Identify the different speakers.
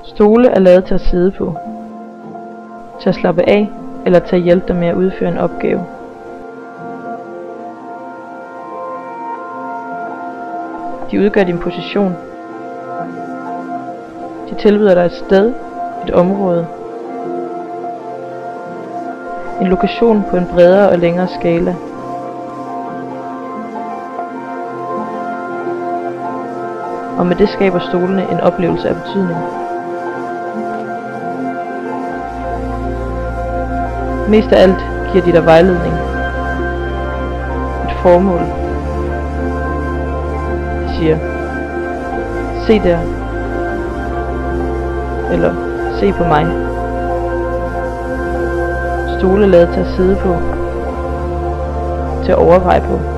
Speaker 1: Stole er lavet til at sidde på, til at slappe af eller til at hjælpe dig med at udføre en opgave. De udgør din position. De tilbyder dig et sted, et område, en lokation på en bredere og længere skala. Og med det skaber stolene en oplevelse af betydning. Mest af alt giver de dig vejledning, et formål. De siger, se der, eller se på mig. Stole er lavet til at sidde på, til at overveje på.